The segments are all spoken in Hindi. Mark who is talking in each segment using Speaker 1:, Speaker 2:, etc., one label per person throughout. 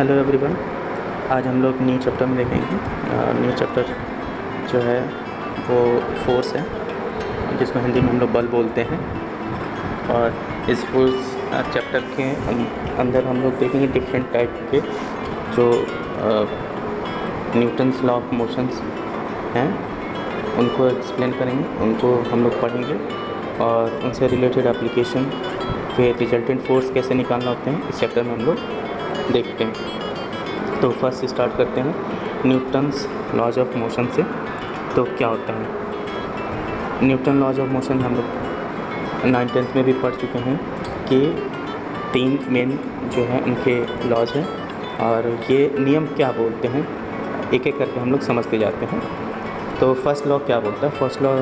Speaker 1: Hello everyone. आज हम लोग न्यू चैप्टर में देखेंगे। न्यू चैप्टर जो है वो फोर्स है, जिसमें हिंदी में हम लोग बल बोलते हैं। और इस फोर्स चैप्टर के अंदर हम लोग देखेंगे डिफरेंट टाइप के जो न्यूटन्स लॉ ऑफ मोशंस हैं, उनको एक्सप्लेन करेंगे, उनको हम लोग पढ़ेंगे और उनसे रिलेटेड एप्लीकेशन, फिर रिजल्टेंट फोर्स कैसे निकालना होते हैं इस चैप्टर में हम लोग देखते हैं। तो फर्स्ट स्टार्ट करते हैं न्यूटन्स लॉज ऑफ मोशन से। तो क्या होता है न्यूटन लॉज ऑफ मोशन? हम लोग 9th में भी पढ़ चुके हैं कि 3 मेन जो है उनके लॉज हैं, और ये नियम क्या बोलते हैं एक एक करके हम लोग समझते जाते हैं। तो फर्स्ट लॉ क्या बोलता है? फर्स्ट लॉ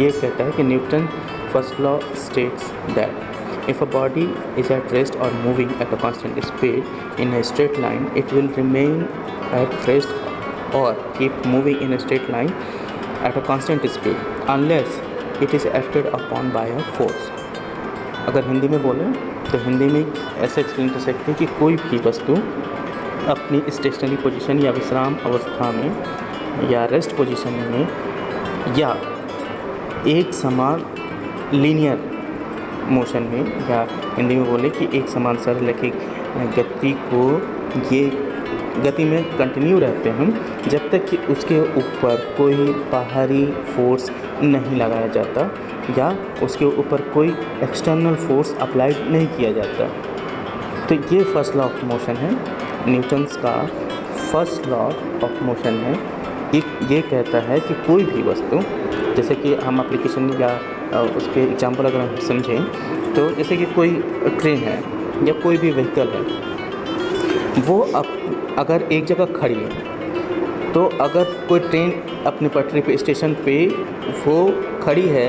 Speaker 1: ये कहता है कि Newton first law states that if a body is at rest or moving at a constant speed in a straight line, it will remain at rest or keep moving in a straight line at a constant speed unless it is acted upon by a force. अगर हिंदी में बोलें तो हिंदी में ऐसे एक्सप्लेन कर सकते हैं कि कोई भी वस्तु अपनी स्टेशनरी पोजीशन या विश्राम अवस्था में या रेस्ट पोजीशन में या एक समान लीनियर मोशन में, या हिंदी में बोले कि एक समान सरल गति को ये गति में कंटिन्यू रहते हैं जब तक कि उसके ऊपर कोई बाहरी फोर्स नहीं लगाया जाता या उसके ऊपर कोई एक्सटर्नल फोर्स अप्लाइड नहीं किया जाता। तो ये फर्स्ट लॉ ऑफ मोशन है, न्यूटन्स का फर्स्ट लॉ ऑफ मोशन है। ये कहता है कि कोई भी वस्तु, जैसे कि हम एप्लीकेशन या उसके एग्जांपल अगर हम समझें तो जैसे कि कोई ट्रेन है या कोई भी व्हीकल है, वो अगर एक जगह खड़ी है, तो अगर कोई ट्रेन अपने पटरी पे स्टेशन पे वो खड़ी है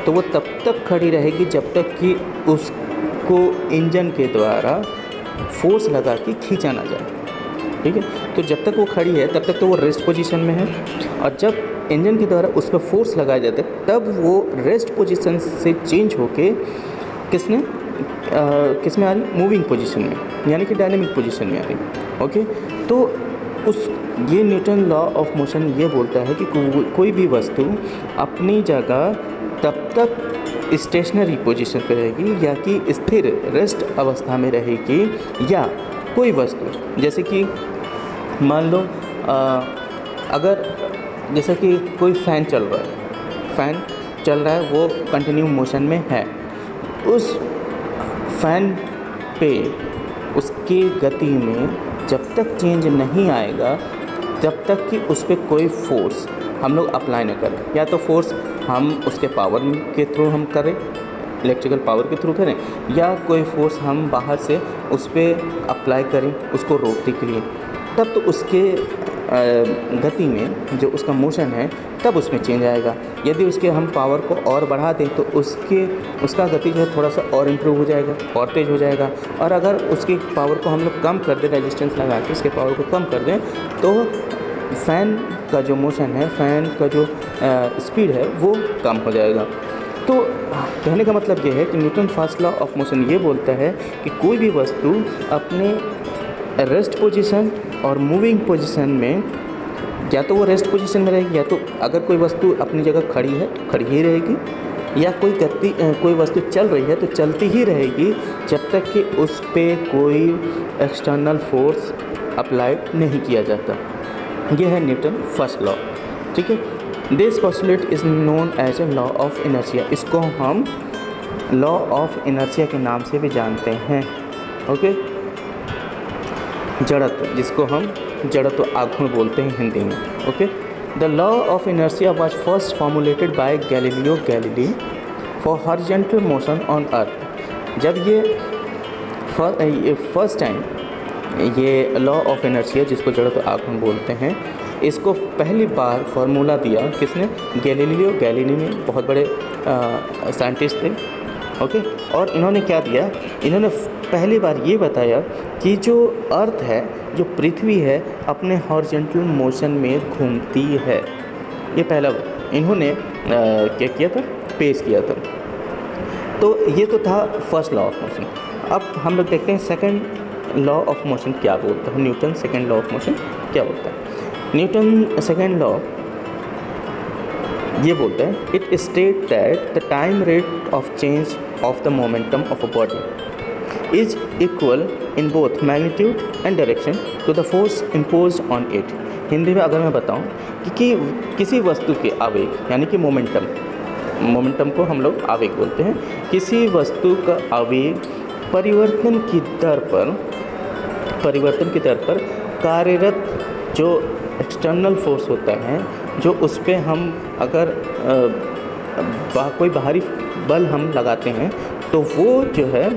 Speaker 1: तो वो तब तक खड़ी रहेगी जब तक कि उसको इंजन के द्वारा फोर्स लगा के खींचा ना जाए। ठीक है, तो जब तक वो खड़ी है तब तक तो वो रेस्ट पोजीशन में है, और जब इंजन के द्वारा उस पर फोर्स लगाया जाता है तब वो रेस्ट पोजीशन से चेंज होके किस में आ रही? मूविंग पोजीशन में, यानी कि डायनेमिक पोजीशन में आ रही। ओके, तो ये न्यूटन लॉ ऑफ मोशन ये बोलता है कि कोई भी वस्तु अपनी जगह तब तक स्टेशनरी पोजीशन पे रहेगी या कि स्थिर रेस्ट अवस्था में रहेगी, या कोई वस्तु जैसे कि मान लो अगर जैसे कि कोई फ़ैन चल रहा है, वो कंटिन्यू मोशन में है, उस फ़ैन पे उसकी गति में जब तक चेंज नहीं आएगा तब तक कि उस पर कोई फोर्स हम लोग अप्लाई न करें, या तो फोर्स हम उसके पावर के थ्रू हम करें, इलेक्ट्रिकल पावर के थ्रू करें, या कोई फोर्स हम बाहर से उस पर अप्लाई करें उसको रोकने के लिए, तब तो उसके गति में जो उसका मोशन है तब उसमें चेंज आएगा। यदि उसके हम पावर को और बढ़ा दें तो उसका गति जो है थोड़ा सा और इम्प्रूव हो जाएगा और तेज़ हो जाएगा, और अगर उसकी पावर को हम लोग कम कर दें, रेजिस्टेंस लगा के उसके पावर को कम कर दें, तो फ़ैन का जो मोशन है, फ़ैन का जो स्पीड है वो कम हो जाएगा। तो कहने का मतलब ये है कि Newton first law of motion ये बोलता है कि कोई भी वस्तु अपने रेस्ट पोजीशन और मूविंग पोजीशन में, या तो वो रेस्ट पोजीशन में रहेगी, या तो अगर कोई वस्तु अपनी जगह खड़ी है तो खड़ी ही रहेगी, या कोई वस्तु चल रही है तो चलती ही रहेगी जब तक कि उस पर कोई एक्सटर्नल फोर्स अप्लाइड नहीं किया जाता। ये है न्यूटन फर्स्ट लॉ। ठीक है, this postulate is known as a law of inertia. इसको हम लॉ ऑफ इनर्शिया के नाम से भी जानते हैं। ओके, जड़त्व, जिसको हम जड़त्व आघूर्ण बोलते हैं हिंदी में। Okay, the law of inertia was first formulated bye Galileo Galilei for horizontal motion on earth. जब ये फर्स्ट टाइम ये लॉ ऑफ इनर्शिया, जिसको जड़त्व आघूर्ण बोलते हैं, इसको पहली बार फार्मूला दिया किसने? गैलीलियो गैलीली ने, बहुत बड़े साइंटिस्ट थे। ओके, और इन्होंने क्या दिया? इन्होंने पहली बार ये बताया कि जो अर्थ है, जो पृथ्वी है, अपने हॉरिजॉन्टल मोशन में घूमती है। ये पहला इन्होंने क्या किया था? पेश किया था। तो ये तो था फर्स्ट लॉ ऑफ मोशन। अब हम लोग देखते हैं सेकंड लॉ ऑफ मोशन क्या बोलता है, Newton second law of motion क्या बोलता है। न्यूटन सेकेंड लॉ ये बोलता है, it state that the time rate of change of the momentum of a body is equal in both magnitude and direction to the force imposed on it. Hindi में अगर मैं बताऊं कि किसी वस्तु के आवेग यानी कि मोमेंटम को हम लोग आवेग बोलते हैं, किसी वस्तु का आवेग परिवर्तन की दर पर कार्यरत जो एक्सटर्नल फोर्स होता है, जो उस पर हम अगर कोई बाहरी बल हम लगाते हैं तो वो जो है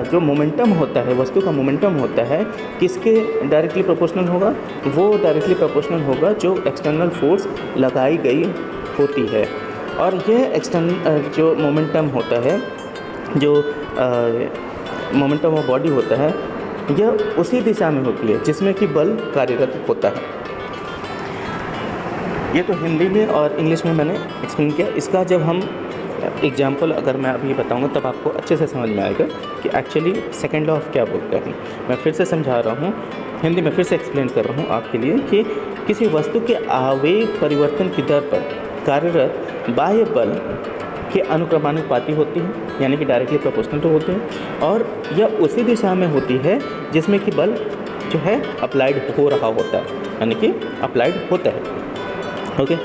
Speaker 1: जो मोमेंटम होता है, वस्तु का मोमेंटम होता है, किसके डायरेक्टली प्रोपोर्शनल होगा, वो डायरेक्टली प्रोपोर्शनल होगा जो एक्सटर्नल फोर्स लगाई गई होती है। और यह एक्सटर्नल जो मोमेंटम होता है, जो मोमेंटम ऑफ बॉडी होता है, यह उसी दिशा में होती है जिसमें कि बल कार्यरत होता है। ये तो हिंदी में और इंग्लिश में मैंने एक्सप्लेन किया। इसका जब हम एग्जाम्पल अगर मैं अभी बताऊंगा तब आपको अच्छे से समझ में आएगा कि एक्चुअली सेकेंड लॉ ऑफ क्या बोलते हैं। मैं फिर से समझा रहा हूँ, हिंदी में फिर से एक्सप्लेन कर रहा हूँ आपके लिए कि किसी वस्तु के आवेग परिवर्तन की दर पर कार्यरत बाह्य बल के अनुक्रमानुपाती होती है, यानी कि डायरेक्टली प्रोपोर्शनल तो होते हैं, और यह उसी दिशा में होती है जिसमें कि बल जो है अप्लाइड हो रहा होता है, यानी कि अप्लाइड होता है। Okay,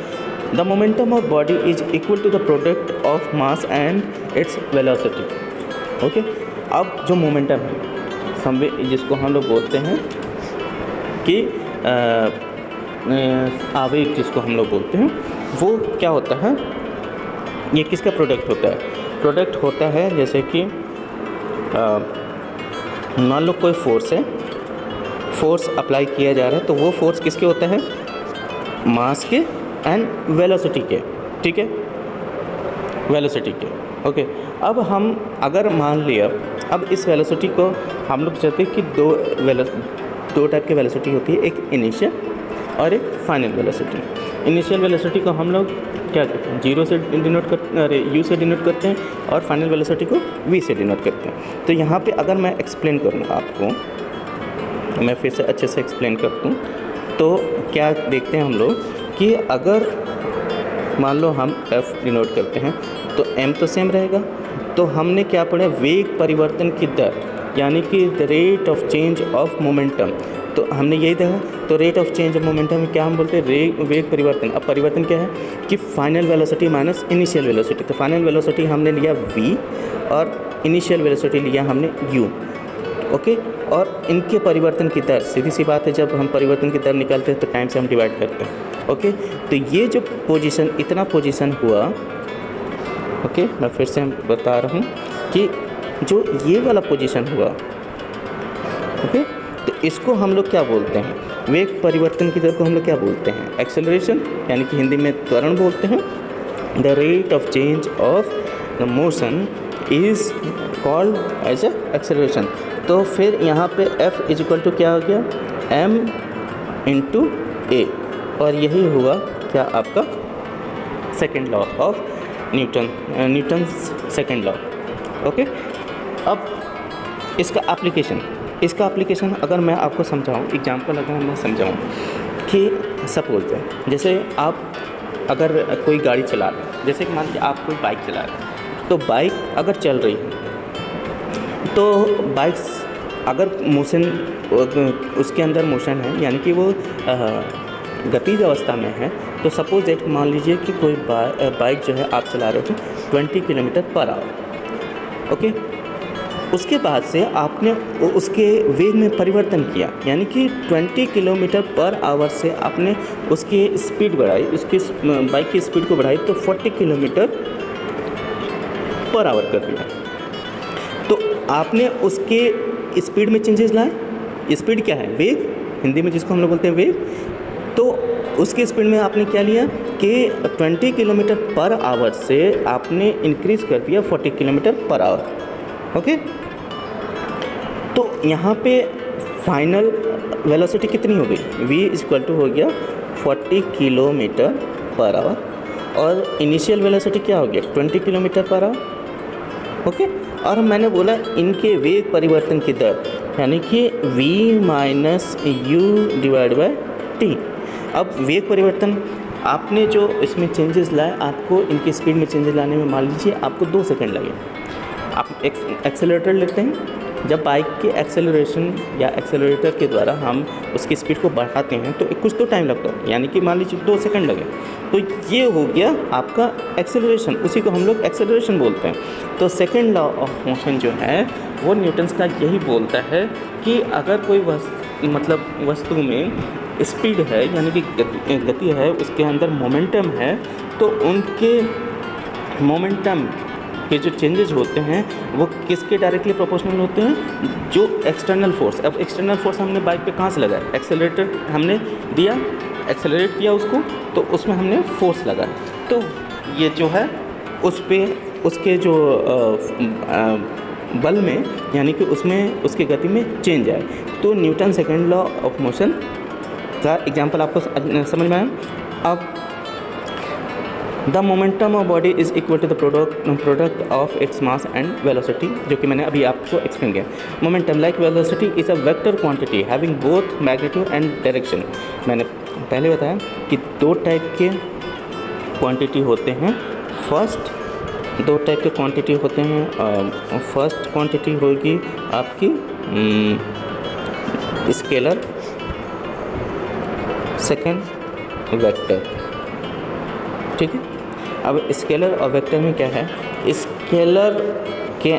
Speaker 1: the momentum of body is equal to the product of mass and its velocity. Okay, अब जो मोमेंटम है जिसको हम लोग बोलते हैं कि आवेग जिसको हम लोग बोलते हैं, वो क्या होता है, ये किसका प्रोडक्ट होता है? प्रोडक्ट होता है जैसे कि मान लो कोई फोर्स है, फोर्स अप्लाई किया जा रहा है, तो वो फोर्स किसके होता है? मास के एंड वेलोसिटी के, ठीक है, वेलोसिटी के। ओके, अब हम अगर मान लिया, अब इस वेलोसिटी को हम लोग चाहते हैं कि दो टाइप की वेलोसिटी होती है, एक इनिशियल और एक फाइनल वेलोसिटी। इनिशियल वेलोसिटी को हम लोग क्या करते हैं? जीरो से डिनोट करते, यू से डिनोट करते हैं, और फाइनल वेलोसिटी को वी से डिनोट करते हैं। तो यहाँ पे अगर मैं एक्सप्लेन करूँ आपको, मैं फिर से अच्छे से एक्सप्लेन करता हूँ, तो क्या देखते हैं हम लोग कि अगर मान लो हम F डिनोट करते हैं तो M तो सेम रहेगा। तो हमने क्या पढ़ा? वेग परिवर्तन की दर, यानी कि the rate of change of momentum. तो हमने यही देखा, तो rate of change of momentum में क्या हम बोलते हैं? वेग परिवर्तन। अब परिवर्तन क्या है कि final velocity minus initial velocity. तो फाइनल वेलोसिटी हमने लिया v और इनिशियल वेलोसिटी लिया हमने u। ओके, और इनके परिवर्तन की दर, सीधी सी बात है, जब हम परिवर्तन की दर निकालते हैं तो टाइम से हम डिवाइड करते हैं। ओके, तो ये जो पोजीशन, इतना पोजीशन हुआ, ओके, मैं फिर से बता रहा हूँ कि जो ये वाला पोजीशन हुआ, ओके, तो इसको हम लोग क्या बोलते हैं? वेग परिवर्तन की दर को हम लोग क्या बोलते हैं? एक्सेलरेशन, यानी कि हिंदी में त्वरण बोलते हैं। The rate of change of the motion is called as a acceleration. तो फिर यहाँ पे F इज इक्वल टू क्या हो गया? M इंटू A, और यही हुआ क्या आपका second law of Newton second law. Okay, अब इसका एप्लीकेशन अगर मैं आपको समझाऊँ, एग्जांपल अगर मैं समझाऊँ कि सपोज है, जैसे आप अगर कोई गाड़ी चला रहे हैं, जैसे कि मान लीजिए आप कोई बाइक चला रहे हैं, तो बाइक अगर चल रही है तो बाइक्स अगर मोशन, उसके अंदर मोशन है, यानी कि वो गतिज अवस्था में है, तो सपोज दैट मान लीजिए कि कोई बाइक जो है आप चला रहे हो 20 किलोमीटर पर आवर। ओके, उसके बाद से आपने उसके वेग में परिवर्तन किया, यानी कि 20 किलोमीटर पर आवर से आपने उसकी स्पीड बढ़ाई, उसकी बाइक की स्पीड को बढ़ाई, तो 40 किलोमीटर पर आवर कर दिया। तो आपने उसके स्पीड में चेंजेस लाए। स्पीड क्या है? वेग, हिंदी में जिसको हम लोग बोलते हैं वेग। तो उसके स्पीड में आपने क्या लिया कि 20 किलोमीटर पर आवर से आपने इंक्रीज़ कर दिया 40 किलोमीटर पर आवर। ओके, तो यहाँ पे फाइनल वेलोसिटी कितनी हो गई? v इक्वल टू हो गया 40 किलोमीटर पर आवर, और इनिशियल वेलोसिटी क्या हो गया? 20 किलोमीटर पर आवर। ओके, और मैंने बोला इनके वेग परिवर्तन की दर, यानी कि v minus you divide by T. अब वेग परिवर्तन आपने जो इसमें चेंजेस लाए, आपको इनकी स्पीड में चेंजेस लाने में मान लीजिए आपको 2 सेकंड लगे। आप एक्सेलरेटर लेते हैं, जब बाइक के एक्सेलरेशन या एक्सेलरेटर के द्वारा हम उसकी स्पीड को बढ़ाते हैं तो कुछ तो टाइम लगता है, यानी कि मान लीजिए 2 सेकंड लगे, तो ये हो गया आपका एक्सेलरेशन, उसी को हम लोग एक्सेलरेशन बोलते हैं। तो सेकंड लॉ ऑफ मोशन जो है वो न्यूटन्स का यही बोलता है कि अगर कोई वस्तु में स्पीड है, यानी कि गति है, उसके अंदर मोमेंटम है, तो उनके मोमेंटम के जो चेंजेस होते हैं वो किसके डायरेक्टली प्रोपोर्शनल होते हैं, जो एक्सटर्नल फोर्स। अब एक्सटर्नल फोर्स हमने बाइक पे कहाँ से लगाया, एक्सेलरेटर हमने दिया, एक्सेलरेट किया उसको, तो उसमें हमने फोर्स लगाया, तो ये जो है उस पे उसके जो बल में, यानी कि उसमें उसकी गति में चेंज आए। तो Newton second law of motion का एग्जाम्पल आपको समझ में आया। अब the momentum of body is equal to the product of its mass and velocity, जो कि मैंने अभी आपको एक्सप्लेन किया। Momentum like velocity is a vector quantity having both magnitude and direction. मैंने पहले बताया कि 2 टाइप के क्वांटिटी होते हैं। दो टाइप के क्वांटिटी होते हैं। फर्स्ट क्वांटिटी होगी आपकी स्केलर, सेकंड वेक्टर, ठीक है। अब स्केलर और वेक्टर में क्या है, स्केलर के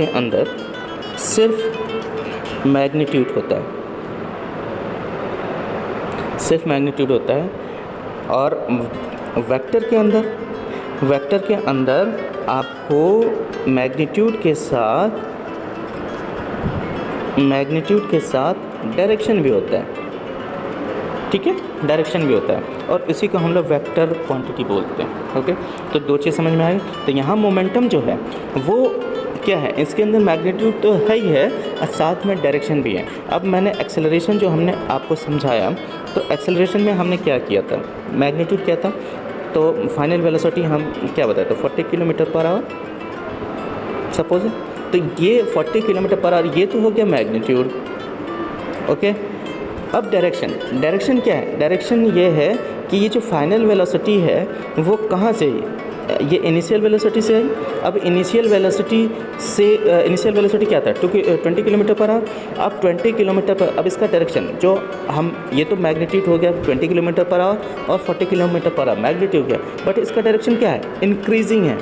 Speaker 1: अंदर सिर्फ मैग्नीट्यूड होता है, और वेक्टर के अंदर आपको मैग्नीट्यूड के साथ डायरेक्शन भी होता है, ठीक है, डायरेक्शन भी होता है, और इसी को हम लोग वेक्टर क्वांटिटी बोलते हैं। ओके, तो 2 चीज़ समझ में आई। तो यहाँ मोमेंटम जो है वो क्या है, इसके अंदर मैग्नीट्यूड तो है ही है और साथ में डायरेक्शन भी है। अब मैंने एक्सेलरेशन जो हमने आपको समझाया, तो एक्सेलरेशन में हमने क्या किया था, मैग्नीट्यूड क्या था, तो फाइनल वेलोसिटी हम क्या बताए, तो 40 किलोमीटर पर आवर सपोज, तो ये 40 किलोमीटर पर आवर ये तो हो गया मैग्नीट्यूड। ओके, अब डायरेक्शन क्या है, डायरेक्शन ये है कि ये जो फाइनल वेलोसिटी है वो कहाँ से, ये इनिशियल वेलोसिटी से है। अब इनिशियल वेलोसिटी क्या था, 20 किलोमीटर पर आवर। अब 20 किलोमीटर पर, अब इसका डायरेक्शन जो हम, ये तो मैग्नीट्यूड हो गया 20 किलोमीटर पर आवर और 40 किलोमीटर पर आवर मैग्नीट्यूड हो गया, बट इसका डायरेक्शन क्या है, इंक्रीजिंग है,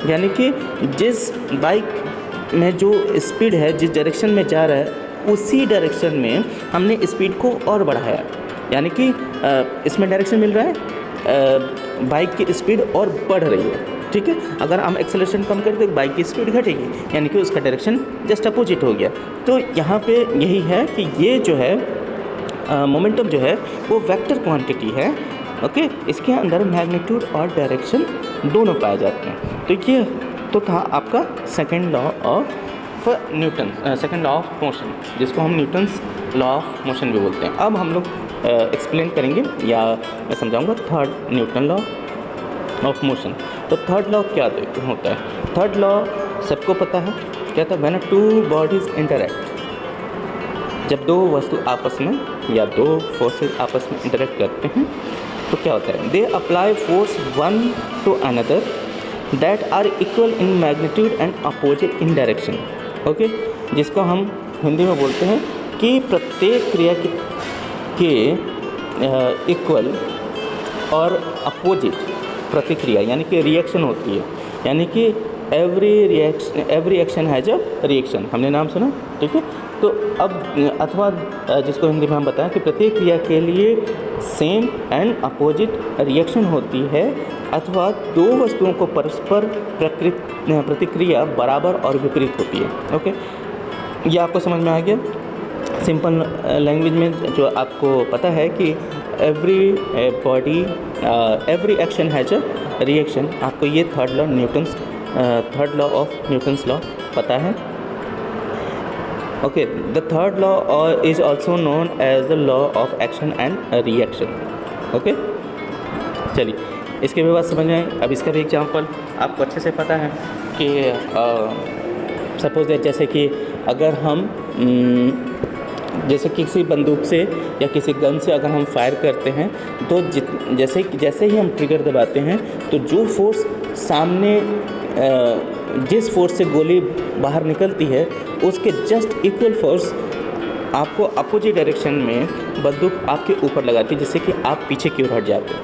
Speaker 1: यानी कि जिस बाइक में जो स्पीड है, जिस डायरेक्शन में जा रहा है, उसी डायरेक्शन में हमने स्पीड को और बढ़ाया, यानी कि इसमें डायरेक्शन मिल रहा है, बाइक की स्पीड और बढ़ रही है, ठीक है। अगर हम एक्सेलरेशन कम करें तो बाइक की स्पीड घटेगी, यानी कि उसका डायरेक्शन जस्ट अपोजिट हो गया। तो यहाँ पे यही है कि ये जो है मोमेंटम जो है वो वेक्टर क्वांटिटी है। ओके, इसके अंदर मैग्नीट्यूड और डायरेक्शन दोनों पाए जाते हैं। तो ये तो था आपका second law of second law of motion, जिसको हम न्यूटन्स लॉ ऑफ मोशन भी बोलते हैं। अब हम लोग एक्सप्लेन करेंगे या मैं समझाऊंगा third Newton law of motion. तो थर्ड लॉ क्या होता है, थर्ड लॉ सबको पता है, क्या था, व्हेन 2 बॉडीज इंटरैक्ट, जब 2 वस्तु आपस में या 2 फोर्सेस आपस में इंटरैक्ट करते हैं तो क्या होता है, they apply force one to another that are equal in magnitude and opposite in direction. Okay, जिसको हम हिंदी में बोलते हैं कि प्रत्येक क्रिया के इक्वल और अपोजिट प्रतिक्रिया, यानी कि रिएक्शन होती है, यानी कि every action has a reaction, हमने नाम सुना, ठीक है। तो अब अथवा जिसको हिंदी में हम बताएं कि प्रत्येक क्रिया के लिए सेम एंड अपोजिट रिएक्शन होती है, अथवा 2 वस्तुओं को परस्पर प्रतिक्रिया बराबर और विपरीत होती है। ओके, ये आपको समझ में आ गया। सिंपल लैंग्वेज में जो आपको पता है कि every action has a reaction, आपको ये third law of Newton's law पता है। Okay, the third law is also known as the law of action and reaction. Okay, चलिए, इसके भी बात समझ में आई। अब इसका भी एग्जांपल आपको अच्छे से पता है कि सपोज दैट जैसे कि अगर हम जैसे किसी बंदूक से या किसी गन से अगर हम फायर करते हैं तो जैसे ही हम ट्रिगर दबाते हैं तो जो फोर्स सामने जिस फोर्स से गोली बाहर निकलती है उसके जस्ट इक्वल फोर्स आपको अपोजिट डायरेक्शन में बंदूक आपके ऊपर लगाती है, जिससे कि आप पीछे की ओर हट जाते हैं।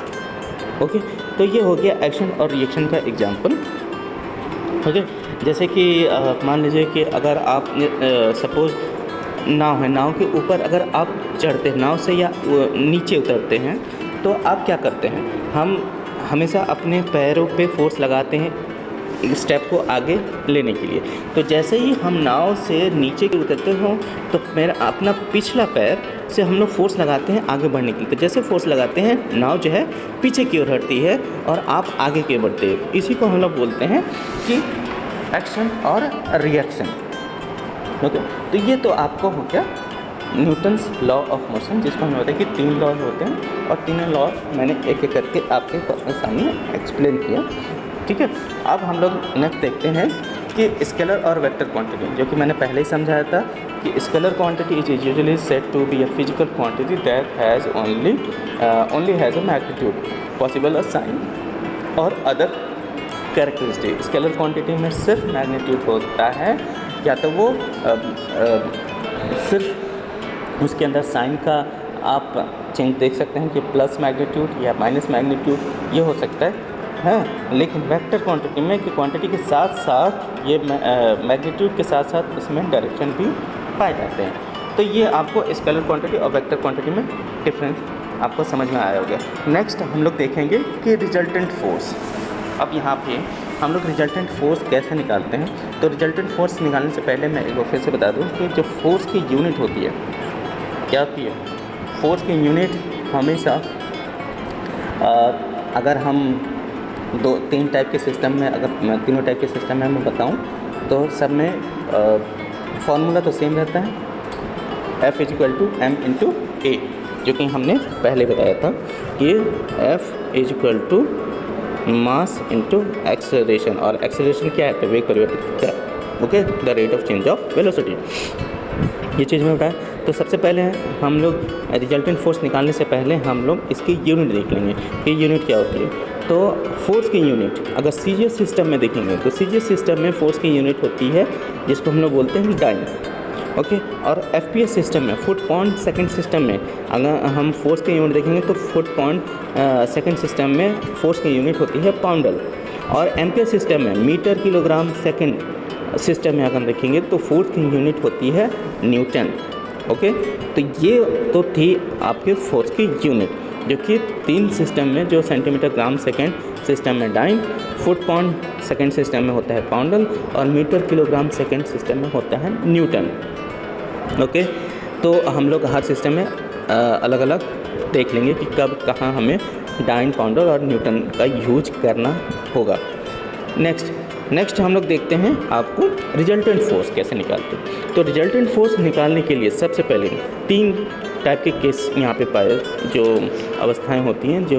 Speaker 1: ओके, तो ये हो गया एक्शन और रिएक्शन का एग्जांपल। ओके, जैसे कि मान लीजिए कि अगर आप सपोज़ नाव है, नाव के ऊपर अगर आप चढ़ते हैं नाव से या नीचे उतरते हैं तो आप क्या करते हैं, हम हमेशा अपने पैरों पे फोर्स लगाते हैं एक स्टेप को आगे लेने के लिए। तो जैसे ही हम नाव से नीचे की उतरते हो तो मेरा अपना पिछला पैर से हम लोग फोर्स लगाते हैं आगे बढ़ने के लिए। तो जैसे फोर्स लगाते हैं नाव जो है पीछे की ओर हटती है और आप आगे की ओर बढ़ते हैं। इसी को हम लोग बोलते हैं कि एक्शन और रिएक्शन। ओके, तो ये तो आपको हो गया न्यूटन्स लॉ ऑफ मोशन, जिसको हमें होता है कि 3 लॉ होते हैं और तीनों लॉ मैंने एक एक करके आपके सामने एक्सप्लेन किया। ठीक है, अब हम लोग नेक्स्ट देखते हैं कि स्केलर और वेक्टर क्वांटिटी, जो कि मैंने पहले ही समझाया था कि scalar quantity is usually said to be a physical quantity that has only has a magnitude possible a sign और अदर कैरेक्टरिस्टिक। स्केलर क्वांटिटी में सिर्फ मैग्नीट्यूड होता है, या तो वो सिर्फ उसके अंदर साइन का आप चेंज देख सकते हैं कि प्लस मैग्नीट्यूड या माइनस मैग्नीट्यूड ये हो सकता है। हाँ, लेकिन वेक्टर क्वांटिटी में कि क्वांटिटी के साथ साथ ये मैग्नीट्यूड के साथ साथ इसमें डायरेक्शन भी पाए जाते हैं। तो ये आपको स्केलर क्वांटिटी और वेक्टर क्वांटिटी में डिफरेंस आपको समझ में आया होगा। नेक्स्ट हम लोग देखेंगे कि रिजल्टेंट फोर्स। अब यहाँ पे हम लोग रिजल्टेंट फोर्स कैसे निकालते हैं। तो रिजल्टेंट फोर्स निकालने से पहले मैं एक बार फिर से बता दूँ कि जो फोर्स की यूनिट होती है क्या होती है। फोर्स की यूनिट हमेशा अगर हम 2-3 टाइप के सिस्टम में, अगर मैं तीनों टाइप के सिस्टम में मैं बताऊं तो सब में फॉर्मूला तो सेम रहता है, F = m × a, जो कि हमने पहले बताया था कि F = मास इंटू एक्सेलरेशन, और एक्सेलरेशन क्या है तो वेग परिवर्तन। Okay, the rate of change of velocity, ये चीज़ में बताया। तो सबसे पहले हम लोग रिजल्टेंट फोर्स निकालने से पहले हम लोग इसकी यूनिट देख लेंगे कि यूनिट क्या होती है। तो फोर्स की यूनिट अगर सीजीएस सिस्टम में देखेंगे तो सीजीएस सिस्टम में फोर्स की यूनिट होती है जिसको हम लोग बोलते हैं डाइन। ओके, और एफपीएस सिस्टम में फुट पाउंड सेकंड सिस्टम में अगर हम फोर्स की यूनिट देखेंगे तो फुट पाउंड सेकंड सिस्टम में फोर्स की यूनिट होती है पाउंडल। और एम्पियर सिस्टम में मीटर किलोग्राम सेकंड सिस्टम में अगर देखेंगे तो फोर्स की यूनिट होती है न्यूटन। ओके, तो ये तो थी आपके फोर्स की यूनिट, जो कि 3 सिस्टम में, जो सेंटीमीटर ग्राम सेकंड सिस्टम में dyne, foot pound second system में होता है पाउंडल और मीटर किलोग्राम सेकंड सिस्टम में होता है न्यूटन। ओके, तो हम लोग हर सिस्टम में अलग अलग देख लेंगे कि कब कहाँ हमें डाइन, पाउंडल और न्यूटन का यूज करना होगा। नेक्स्ट हम लोग देखते हैं आपको रिजल्टेंट फोर्स कैसे डिफरेंट निकालते। तो रिजल्टेंट फोर्स निकालने के लिए सबसे पहले 3 टाइप के केस यहाँ पे पाए, जो अवस्थाएं होती हैं, जो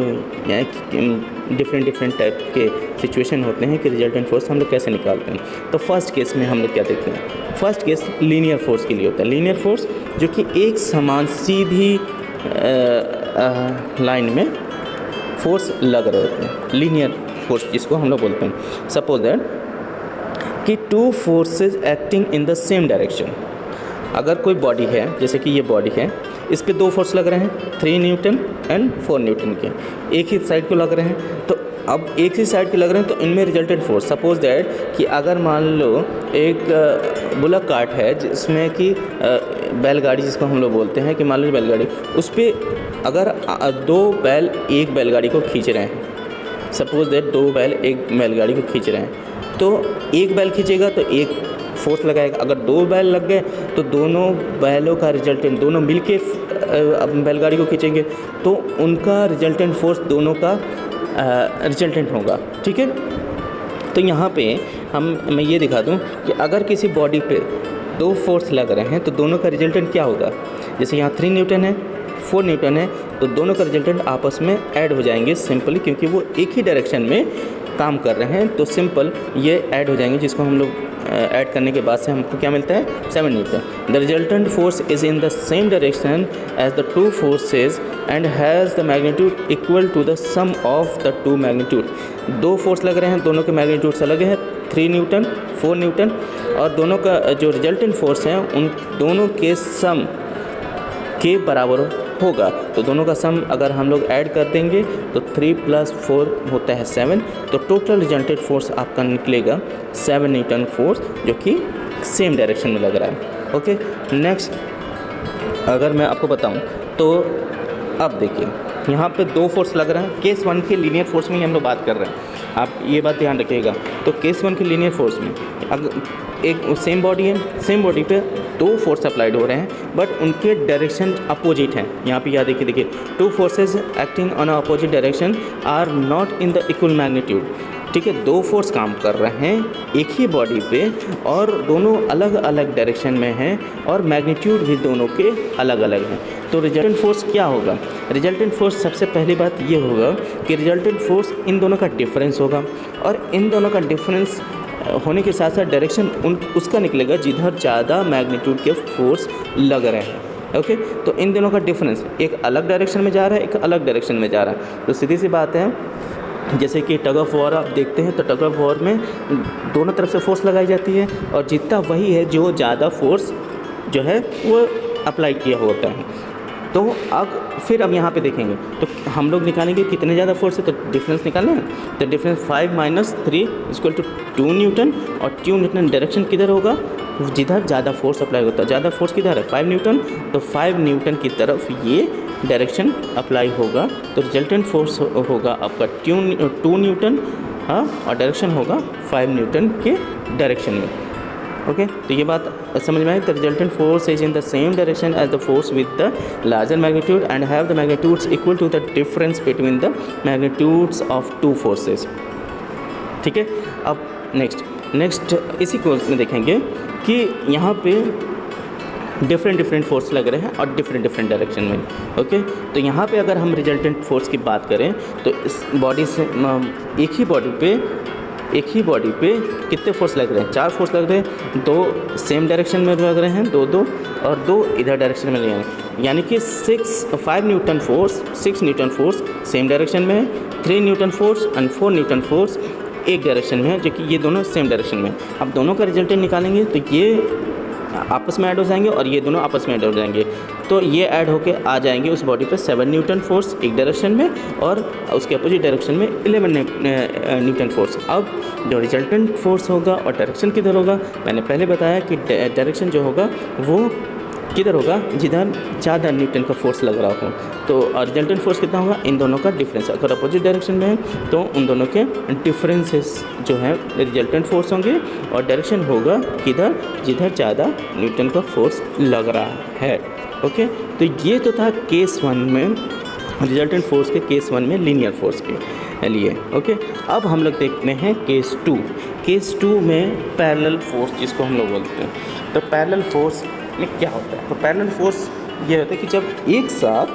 Speaker 1: डिफरेंट टाइप के सिचुएशन होते हैं कि रिजल्टेंट फोर्स हम लोग कैसे निकालते हैं। तो फर्स्ट केस में हम लोग क्या देखते हैं, फर्स्ट केस लीनियर फोर्स के लिए होता है। लीनियर फोर्स जो कि एक समान सीधी लाइन में फोर्स लग रहे होते हैं, लीनियर फोर्स जिसको हम लोग बोलते हैं। सपोज दैट कि 2 forces acting in the same direction. अगर कोई बॉडी है, जैसे कि ये बॉडी है, इस पे 2 फोर्स लग रहे हैं, 3 न्यूटन एंड 4 न्यूटन के, एक ही साइड को लग रहे हैं। तो अब एक ही साइड के लग रहे हैं तो इनमें रिजल्टेंट फोर्स, सपोज दैट कि अगर मान लो एक बुलक कार्ट है जिसमें कि बैलगाड़ी जिसको हम लोग बोलते हैं, कि मान लो बैलगाड़ी, उस पर अगर 2 बैल एक बैलगाड़ी को खींच रहे हैं, सपोज दैट 2 बैल एक बैलगाड़ी को खींच रहे हैं, तो एक बैल खींचेगा तो एक फोर्स लगाएगा। अगर 2 बैल लग गए तो दोनों बैलों का रिजल्टेंट, दोनों मिलके बैलगाड़ी को खींचेंगे तो उनका रिजल्टेंट फोर्स दोनों का रिजल्टेंट होगा। ठीक है, तो यहाँ पे मैं ये दिखा दूँ कि अगर किसी बॉडी पे 2 फोर्स लग रहे हैं तो दोनों का रिजल्टेंट क्या होगा। जैसे यहाँ 3 न्यूटन है, 4 न्यूटन है, तो दोनों का रिजल्टेंट आपस में ऐड हो जाएंगे सिंपली, क्योंकि वो एक ही डायरेक्शन में काम कर रहे हैं, तो सिंपल ये ऐड हो जाएंगे, जिसको हम लोग ऐड करने के बाद से हमको क्या मिलता है 7 Newton. The resultant force is in the same direction as the two forces and has the magnitude equal to the sum of the two magnitude. दो फोर्स लग रहे हैं, दोनों के मैग्नीट्यूड्स अलग हैं, 3 न्यूटन 4 न्यूटन, और दोनों का जो रिजल्टेंट फोर्स है उन दोनों के सम के बराबर होगा। तो दोनों का सम अगर हम लोग ऐड कर देंगे तो 3 + 4 होता है 7, तो टोटल रिजल्टेंट फोर्स आपका निकलेगा 7 न्यूटन फोर्स, जो कि सेम डायरेक्शन में लग रहा है। ओके, नेक्स्ट अगर मैं आपको बताऊं तो अब देखिए यहाँ पे दो फोर्स लग रहा है। केस 1 के लीनियर फोर्स में ही हम लोग बात कर रहे हैं, आप ये बात ध्यान रखिएगा। तो केस 1 के लीनियर फोर्स में अगर एक सेम बॉडी है, सेम बॉडी पे दो फोर्स अप्लाइड हो रहे हैं, बट उनके डायरेक्शन अपोजिट हैं। यहाँ पे याद देखिए, two forces acting on opposite direction are not in the equal magnitude. ठीक है, दो फोर्स काम कर रहे हैं एक ही बॉडी पे और दोनों अलग अलग डायरेक्शन में हैं और मैग्नीट्यूड भी दोनों के अलग अलग हैं। तो रिजल्टेंट फोर्स क्या होगा? रिजल्टेंट फोर्स सबसे पहली बात ये होगा कि रिजल्टेंट फोर्स इन दोनों का डिफरेंस होगा, और इन दोनों का डिफरेंस होने के साथ साथ डायरेक्शन उसका निकलेगा जिधर ज़्यादा मैग्नीट्यूड के फोर्स लग रहे हैं। ओके, तो इन दोनों का डिफरेंस एक अलग डायरेक्शन में जा रहा है, एक अलग डायरेक्शन में जा रहा है। तो सीधी सी बात है, जैसे कि टग ऑफ वॉर आप देखते हैं, तो टग ऑफ वॉर में दोनों तरफ से फोर्स लगाई जाती है और जीतता वही है जो ज़्यादा फोर्स जो है वो अप्लाई किया होता है। तो अब यहाँ पे देखेंगे तो हम लोग निकालेंगे कितने ज़्यादा फोर्स है, तो डिफरेंस निकालना है। तो डिफरेंस 5 - 3 = 2 न्यूटन, और 2 न्यूटन डायरेक्शन किधर होगा? जिधर ज़्यादा फोर्स अप्लाई होता है। ज़्यादा फोर्स किधर है? 5 न्यूटन, तो 5 न्यूटन की तरफ ये डायरेक्शन अप्लाई होगा। तो रिजल्टेंट फोर्स होगा आपका 2 न्यूटन, हाँ, और डायरेक्शन होगा 5 न्यूटन के डायरेक्शन में। ओके, तो ये बात समझ में आई। The resultant force is in the same direction as the force with the larger magnitude and have the magnitudes equal to the difference between the magnitudes of two forces. ठीक है, अब नेक्स्ट इसी कोर्स में देखेंगे कि यहाँ पे डिफरेंट फोर्स लग रहे हैं और डिफरेंट डायरेक्शन में। ओके, तो यहाँ पे अगर हम रिजल्टेंट फोर्स की बात करें तो इस बॉडी से एक ही बॉडी पे कितने फोर्स लग रहे हैं? 4 फोर्स लग रहे हैं, 2 सेम डायरेक्शन में लग रहे हैं, 2 और 2 इधर डायरेक्शन में लग रहे हैं। यानी कि 6 न्यूटन फोर्स सेम डायरेक्शन में है, 3 Newton force and 4 Newton force एक डायरेक्शन में है, जो कि ये दोनों सेम डायरेक्शन में। अब दोनों का रिजल्टेंट निकालेंगे तो ये आपस में ऐड हो जाएंगे और ये दोनों आपस में ऐड हो जाएंगे, तो ये ऐड होके आ जाएंगे उस बॉडी पे 7 न्यूटन फोर्स एक डायरेक्शन में और उसके अपोजिट डायरेक्शन में 11 न्यूटन फोर्स। अब जो रिजल्टेंट फोर्स होगा और डायरेक्शन किधर होगा, मैंने पहले बताया कि डायरेक्शन जो होगा वो किधर होगा? जिधर ज़्यादा न्यूटन का फोर्स लग रहा हो। तो रिजल्टेंट फोर्स कितना होगा? इन दोनों का डिफरेंस। अगर अपोजिट डायरेक्शन में है तो उन दोनों के डिफरेंसेस जो है रिजल्टेंट फोर्स होंगे, और डायरेक्शन होगा किधर? जिधर ज़्यादा न्यूटन का फोर्स लग रहा है। ओके, तो ये तो था केस 1 में रिजल्टेंट फोर्स के, केस 1 में लीनियर फोर्स के लिए। ओके, अब हम लोग देखते हैं केस 2। केस 2 में पैरेलल फोर्स जिसको हम लोग बोलते हैं। तो पैरेलल फोर्स में क्या होता है? तो पैरेलल फोर्स ये होता है कि जब एक साथ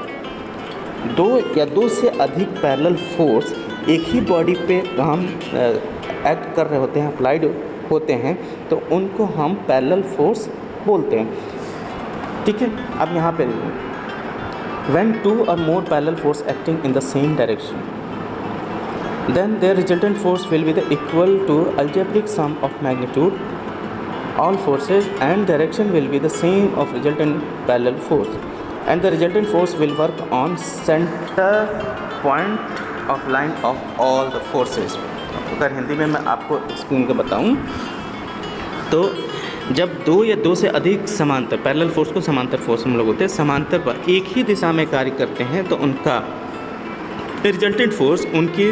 Speaker 1: 2 या 2 से अधिक पैरेलल फोर्स एक ही बॉडी पे काम एक्ट कर रहे होते हैं, अप्लाइड होते हैं, तो उनको हम पैरेलल फोर्स बोलते हैं। ठीक है, अब यहाँ पे when 2 or more parallel force acting in the same direction, then their resultant force will be the equal to algebraic sum of magnitude all forces, and direction will be the same of resultant parallel force, and the resultant force will work on center point of line of all the forces। अगर हिंदी में मैं आपको एक्सप्लेन कर बताऊं तो जब 2 या 2 से अधिक समांतर पैरेलल फोर्स को समांतर फोर्स हम लोग होते हैं, समांतर पर एक ही दिशा में कार्य करते हैं, तो उनका रिजल्टेंट फोर्स उनकी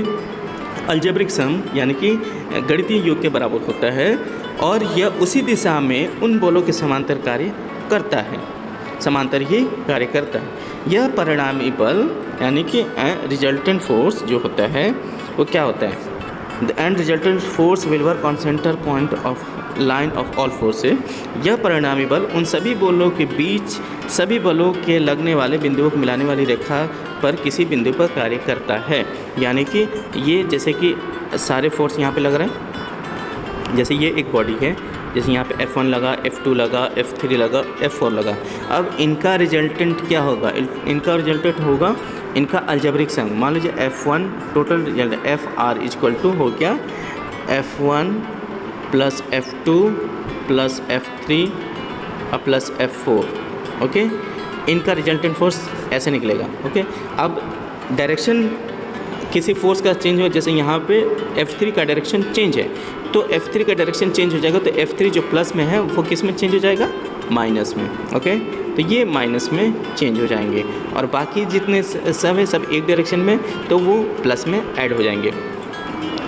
Speaker 1: अलजेब्रिक सम यानी कि गणितीय योग के बराबर होता है, और यह उसी दिशा में उन बलों के समांतर कार्य करता है, समांतर ही कार्य करता है। यह परिणामी बल यानी कि रिजल्टेंट फोर्स जो होता है वो क्या होता है? The end resultant force will work on centre point of line of all forces. यह परिणामी बल उन सभी बलों के बीच सभी बलों के लगने वाले बिंदुओं को मिलाने वाली रेखा पर किसी बिंदु पर कार्य करता है। यानी कि ये जैसे कि सारे फोर्स यहाँ पे लग रहे हैं, जैसे ये एक बॉडी है, जैसे यहाँ पे F1 लगा, F2 लगा, F3 लगा, F4 लगा। अब इनका रिजल्टेंट क्या होगा? इनका रिजल्टेंट होगा इनका अलजेब्रिक सम। मान लीजिए F1 total result FR equal to हो गया F1 plus F2 plus F3 plus F4। Okay, इनका रिजल्टेंट फोर्स ऐसे निकलेगा। ओके, अब डायरेक्शन किसी फोर्स का चेंज हो, जैसे यहाँ पे F3 का डायरेक्शन चेंज है, तो F3 का डायरेक्शन चेंज हो जाएगा, तो F3 जो प्लस में है वो किस में चेंज हो जाएगा? माइनस में। ओके, तो ये माइनस में चेंज हो जाएंगे और बाकी जितने सब है सब एक डायरेक्शन में, तो वो प्लस में ऐड हो जाएंगे।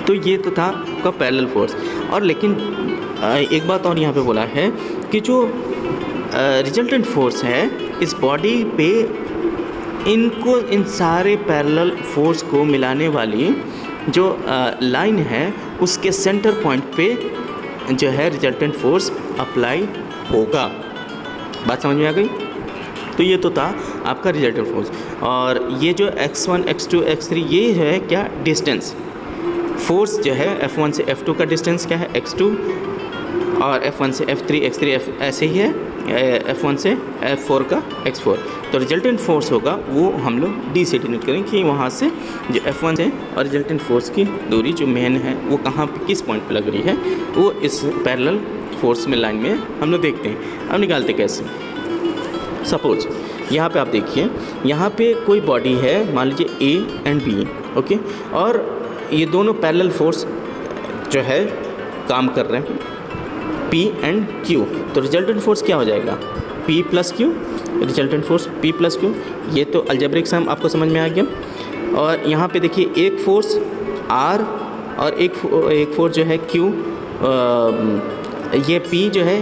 Speaker 1: तो ये तो था आपका पैरेलल फोर्स। और लेकिन एक बात और यहाँ पे बोला है कि जो रिजल्टेंट फोर्स है इस बॉडी पे, इनको इन सारे पैरेलल फोर्स को मिलाने वाली जो लाइन है उसके सेंटर पॉइंट पे जो है रिजल्टेंट फोर्स अप्लाई होगा। बात समझ में आ गई? तो ये तो था आपका रिजल्टेंट फोर्स। और ये जो x1 x2 x3 ये है क्या? डिस्टेंस फोर्स जो है F1 से F2 का डिस्टेंस क्या है? x2, और F1 से F3 x3 ऐसे ही है, F1 से F4 का x4। तो रिजल्टेंट फोर्स होगा वो हम लोग D से डिनोट करेंगे कि वहाँ से जो F1 है और रिजल्टेंट फोर्स की दूरी जो मेन है वो कहाँ पे किस पॉइंट पे लग रही है, वो इस पैरेलल फोर्स में लाइन में हम लोग देखते हैं। अब निकालते कैसे? सपोज यहाँ पे आप देखिए, यहाँ पे कोई बॉडी है, मान लीजिए A एंड B। ओके, और ये दोनों पैरेलल फोर्स जो है काम कर रहे हैं P एंड Q। तो रिजल्टेंट फोर्स क्या हो जाएगा? P plus Q, resultant force P plus Q। ये तो अलजेब्रिक सम आपको समझ में आ गया। और यहाँ पे देखिए एक फोर्स R और एक फोर्स जो है Q। ये P जो है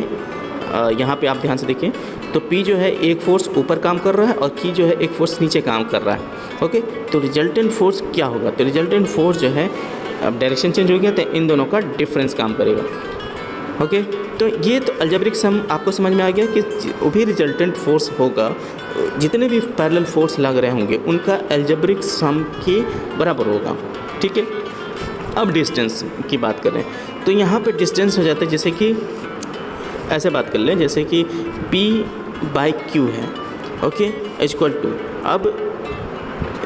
Speaker 1: यहाँ पे आप ध्यान से देखिए, तो P जो है एक फोर्स ऊपर काम कर रहा है और Q जो है एक फोर्स नीचे काम कर रहा है। ओके, तो रिजल्टेंट फोर्स क्या होगा? तो रिजल्टेंट फोर्स जो है, अब डायरेक्शन चेंज हो गया तो इन दोनों का डिफरेंस काम करेगा। ओके, तो ये तो अलजेब्रिक सम आपको समझ में आ गया कि वो भी रिजल्टेंट फोर्स होगा, जितने भी पैरेलल फोर्स लग रहे होंगे उनका अलजेब्रिक सम के बराबर होगा। ठीक है, अब डिस्टेंस की बात करें तो यहाँ पे डिस्टेंस हो जाता है, जैसे कि ऐसे बात कर लें, जैसे कि P/Q है। ओके, इक्वल टू, अब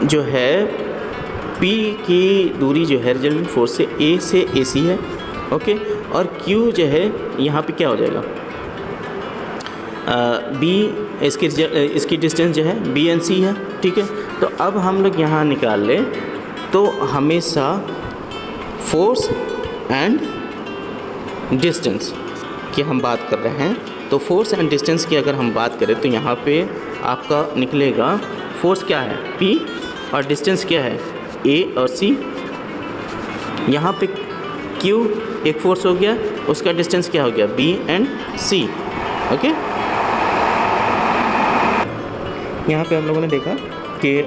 Speaker 1: जो है P की दूरी जो है रिजल्टेंट फोर्स से A से AC है। ओके, और Q जो है यहाँ पे क्या हो जाएगा? B, इसकी डिस्टेंस जो है B एंड C है। ठीक है, तो अब हम लोग यहाँ निकाल लें तो हमेशा फोर्स एंड डिस्टेंस की हम बात कर रहे हैं, तो फोर्स एंड डिस्टेंस की अगर हम बात करें तो यहाँ पे आपका निकलेगा फोर्स क्या है? P, और डिस्टेंस क्या है? A और C। यहाँ पे Q एक फोर्स हो गया, उसका डिस्टेंस क्या हो गया? B and C। ओके, यहाँ पे हम लोगों ने देखा कि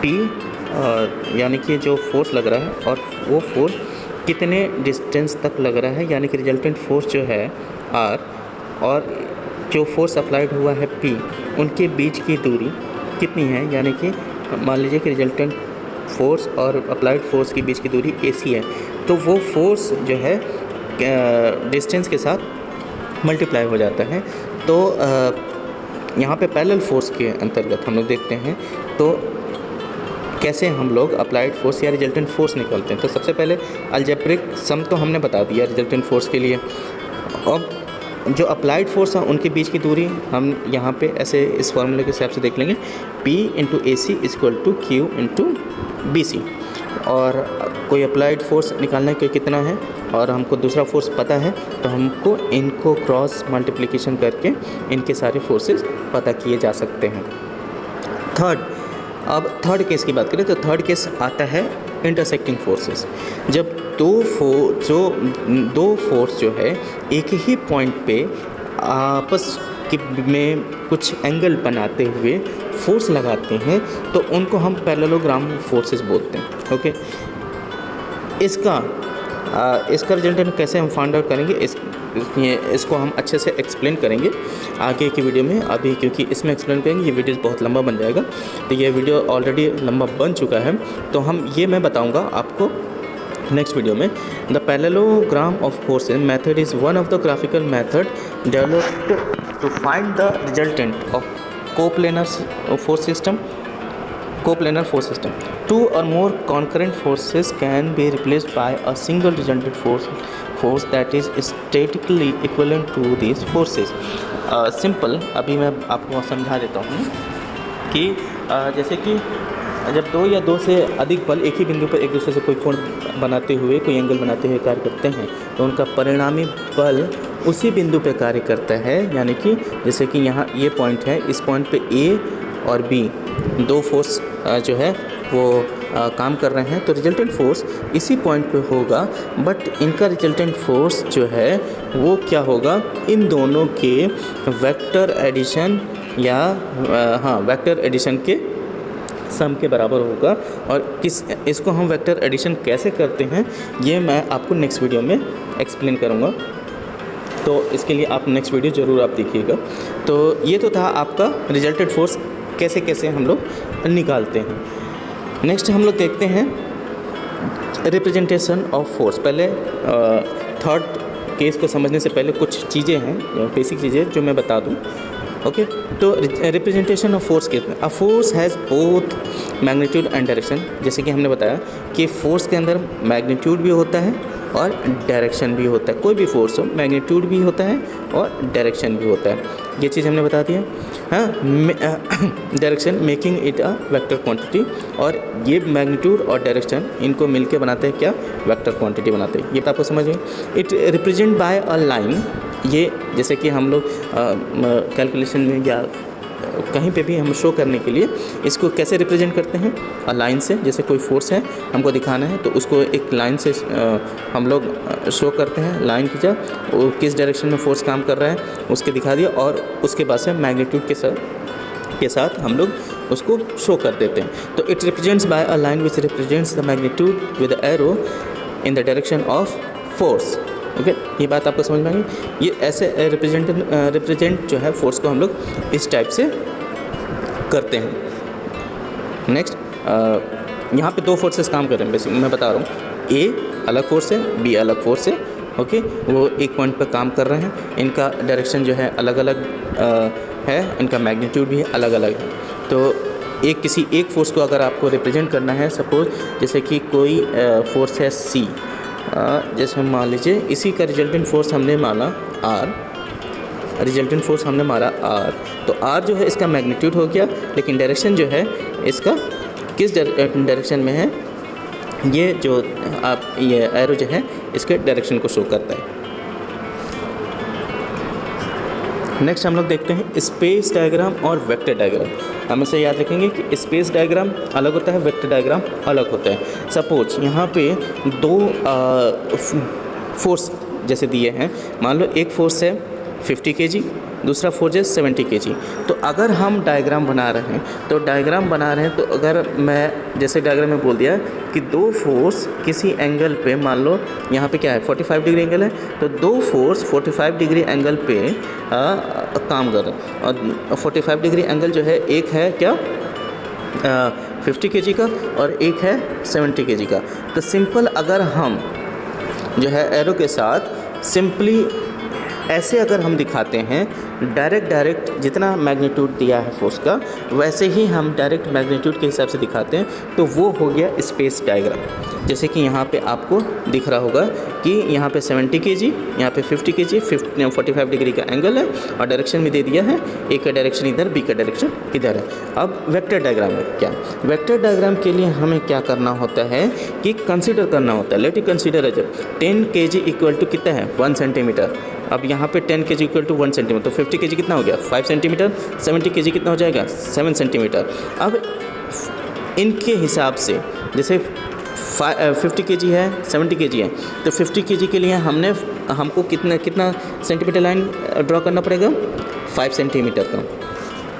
Speaker 1: P यानी कि जो फोर्स लग रहा है और वो फोर्स कितने डिस्टेंस तक लग रहा है, यानी कि रिजल्टेंट फोर्स जो है R और जो फोर्स अप्लाइड हुआ है P, उनके बीच की दूरी कितनी है। यानी कि मान लीजिए कि रिजल्टेंट फोर्स और अप्लाइड फोर्स के बीच की दूरी AC है, तो वो फोर्स जो है डिस्टेंस के साथ मल्टीप्लाई हो जाता है। तो यहाँ पे पैरेलल फोर्स के अंतर्गत हम लोग देखते हैं तो कैसे हम लोग अप्लाइड फोर्स या रिजल्टेंट फोर्स निकालते हैं। तो सबसे पहले अलजेब्रिक सम तो हमने बता दिया रिजल्टेंट फोर्स के लिए। अब जो अप्लाइड फोर्स है उनके बीच की दूरी हम यहाँ पे ऐसे इस फॉर्मूले के हिसाब से देख लेंगे, P into AC equal to Q into BC। और कोई अप्लाइड फोर्स निकालना है कि कितना है और हमको दूसरा फोर्स पता है, तो हमको इनको क्रॉस मल्टीप्लिकेशन करके इनके सारे फोर्सेस पता किए जा सकते हैं। अब थर्ड केस की बात करें तो थर्ड केस आता है इंटरसेक्टिंग फोर्सेस। जब दो फोर्स जो है एक ही पॉइंट पे आपस में कुछ एंगल बनाते हुए फोर्स लगाते हैं तो उनको हम पैरेललोग्राम फोर्सेस बोलते हैं। ओके, इसका रिजल्टेंट कैसे हम फाइंड आउट करेंगे, इसको हम अच्छे से एक्सप्लेन करेंगे आगे की वीडियो में। अभी क्योंकि इसमें एक्सप्लेन करेंगे ये वीडियो बहुत लंबा बन जाएगा, तो ये वीडियो ऑलरेडी लंबा बन चुका है, तो मैं बताऊंगा आपको नेक्स्ट वीडियो में। The parallelogram of forces method is one of the graphical method developed to find the resultant of coplanar force system. Two or more concurrent forces can be replaced by a single resultant force that is statically equivalent to these forces. Simple अभी मैं आपको समझा देता हूँ कि जैसे कि जब दो या दो से अधिक बल एक ही बिंदु पर एक दूसरे से कोई कोण बनाते हुए, कोई एंगल बनाते हुए कार्य करते हैं, तो उनका परिणामी बल उसी बिंदु पर कार्य करता है। यानी कि जैसे कि यहाँ ये पॉइंट है, इस पॉइंट पे ए और बी दो फोर्स जो है वो काम कर रहे हैं, तो रिजल्टेंट फोर्स इसी पॉइंट पे होगा, बट इनका रिजल्टेंट फोर्स जो है वो क्या होगा, इन दोनों के वेक्टर एडिशन या वेक्टर एडिशन के सम के बराबर होगा। और इसको हम वेक्टर एडिशन कैसे करते हैं ये मैं आपको नेक्स्ट वीडियो में एक्सप्लेन करूँगा, तो इसके लिए आप नेक्स्ट वीडियो ज़रूर आप देखिएगा। तो ये तो था आपका रिजल्टेंट फोर्स कैसे कैसे हम लोग निकालते हैं। नेक्स्ट हम लोग देखते हैं रिप्रेजेंटेशन ऑफ फोर्स। पहले थर्ड केस को समझने से पहले कुछ चीज़ें हैं, बेसिक चीज़ें जो मैं बता दूं। ओके, तो रिप्रेजेंटेशन ऑफ फोर्स केस में a force has both magnitude and direction. जैसे कि हमने बताया कि फोर्स के अंदर मैग्नीट्यूड भी होता है और डायरेक्शन भी होता है। कोई भी फोर्स हो मैग्नीट्यूड भी होता है और डायरेक्शन भी होता है, ये चीज़ हमने बता दी है। Direction making it a vector quantity, और ये मैग्नीट्यूड और डायरेक्शन इनको मिलके बनाते हैं क्या, वेक्टर क्वांटिटी बनाते हैं। ये तो आपको समझ में। It represent by a line, ये जैसे कि हम लोग कैलकुलेशन में या कहीं पे भी हम शो करने के लिए इसको कैसे रिप्रेजेंट करते हैं, लाइन से। जैसे कोई फोर्स है हमको दिखाना है तो उसको एक लाइन से हम लोग शो करते हैं। लाइन की जब वो किस डायरेक्शन में फोर्स काम कर रहा है उसके दिखा दिया, और उसके बाद से मैग्नीट्यूड के साथ हम लोग उसको शो कर देते हैं। तो it represents by a line which represents the magnitude with the arrow in the direction of force. Okay, ये बात आपको समझ में आई। ये ऐसे रिप्रेजेंट जो है फोर्स को हम लोग इस टाइप से करते हैं। नेक्स्ट यहाँ पे दो फोर्सेस काम कर रहे हैं, बेसिक मैं बता रहा हूँ। ए अलग फोर्स है, बी अलग फोर्स है। ओके, वो एक पॉइंट पर काम कर रहे हैं, इनका डायरेक्शन जो है अलग अलग है, इनका मैग्नीट्यूड भी अलग अलग है। तो किसी एक फोर्स को अगर आपको रिप्रेजेंट करना है, सपोज जैसे कि कोई फोर्स है सी, जैसे हम मान लीजिए इसी का रिजल्टेंट फोर्स हमने माना आर, रिजल्टेंट फोर्स हमने मारा आर, तो आर जो है इसका मैग्नीट्यूड हो गया, लेकिन डायरेक्शन जो है इसका किस डायरेक्शन में है, ये जो आप ये एरो जो है इसके डायरेक्शन को शो करता है। नेक्स्ट हम लोग देखते हैं स्पेस डायग्राम और वेक्टर डायग्राम। हमेशा याद रखेंगे कि स्पेस डायग्राम अलग होता है, वेक्टर डायग्राम अलग होता है। सपोज यहाँ पे दो फोर्स जैसे दिए हैं, मान लो एक फोर्स है 50 kg, दूसरा फोर्स है 70 kg। तो अगर हम डायग्राम बना रहे हैं तो अगर मैं जैसे डायग्राम में बोल दिया कि दो फोर्स किसी एंगल पे, मान लो यहाँ पे क्या है 45 डिग्री एंगल है, तो दो फोर्स 45 डिग्री एंगल पे काम कर रहे हैं। और 45 डिग्री एंगल जो है, एक है क्या 50 kg का और एक है 70 kg का। तो सिंपल अगर हम जो है एरो के साथ सिंपली ऐसे अगर हम दिखाते हैं, डायरेक्ट जितना मैग्नीट्यूड दिया है फोर्स का वैसे ही हम डायरेक्ट मैग्नीट्यूड के हिसाब से दिखाते हैं, तो वो हो गया स्पेस डायग्राम। जैसे कि यहाँ पे आपको दिख रहा होगा कि यहाँ पे 70 kg, यहाँ पे 50 kg, 45 डिग्री का एंगल है और डायरेक्शन में दे दिया है, ए का डायरेक्शन इधर, बी का डायरेक्शन इधर है। अब वेक्टर डायग्राम में क्या, वेक्टर डायग्राम के लिए हमें क्या करना होता है कि कंसिडर करना होता है। Let you consider as 10 kg equal to कितना है 1 सेंटीमीटर। अब यहाँ पे 10 kg इक्वल टू 1 सेंटीमीटर, तो 50 kg कितना हो गया 5 सेंटीमीटर, 70 kg कितना हो जाएगा 7 सेंटीमीटर। अब इनके हिसाब से जैसे 50 kg है 70 kg है, तो 50 kg के लिए हमको कितना सेंटीमीटर लाइन ड्रॉ करना पड़ेगा 5 सेंटीमीटर का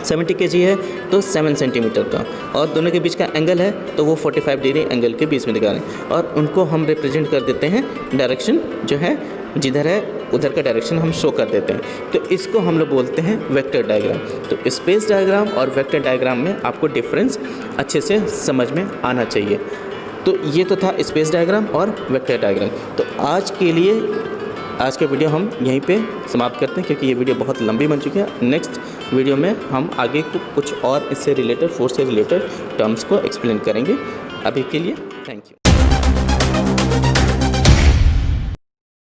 Speaker 1: 70 kg है तो 7 सेंटीमीटर का, और दोनों के बीच का एंगल है तो वो 45 डिग्री एंगल के बीच में दिखा रहे हैं, और उनको हम रिप्रेजेंट कर देते हैं डायरेक्शन जो है जिधर है उधर का डायरेक्शन हम शो कर देते हैं। तो इसको हम लोग बोलते हैं वेक्टर डायग्राम। तो स्पेस डायग्राम और वेक्टर डायग्राम में आपको डिफरेंस अच्छे से समझ में आना चाहिए। तो ये तो था स्पेस डायग्राम और वेक्टर डायग्राम। तो आज के लिए आज के वीडियो हम यहीं पे समाप्त करते हैं, क्योंकि ये वीडियो बहुत लंबी बन चुकी है। नेक्स्ट वीडियो में हम आगे कुछ और इससे रिलेटेड, फोर्स से रिलेटेड टर्म्स को एक्सप्लेन करेंगे। अभी के लिए थैंक यू।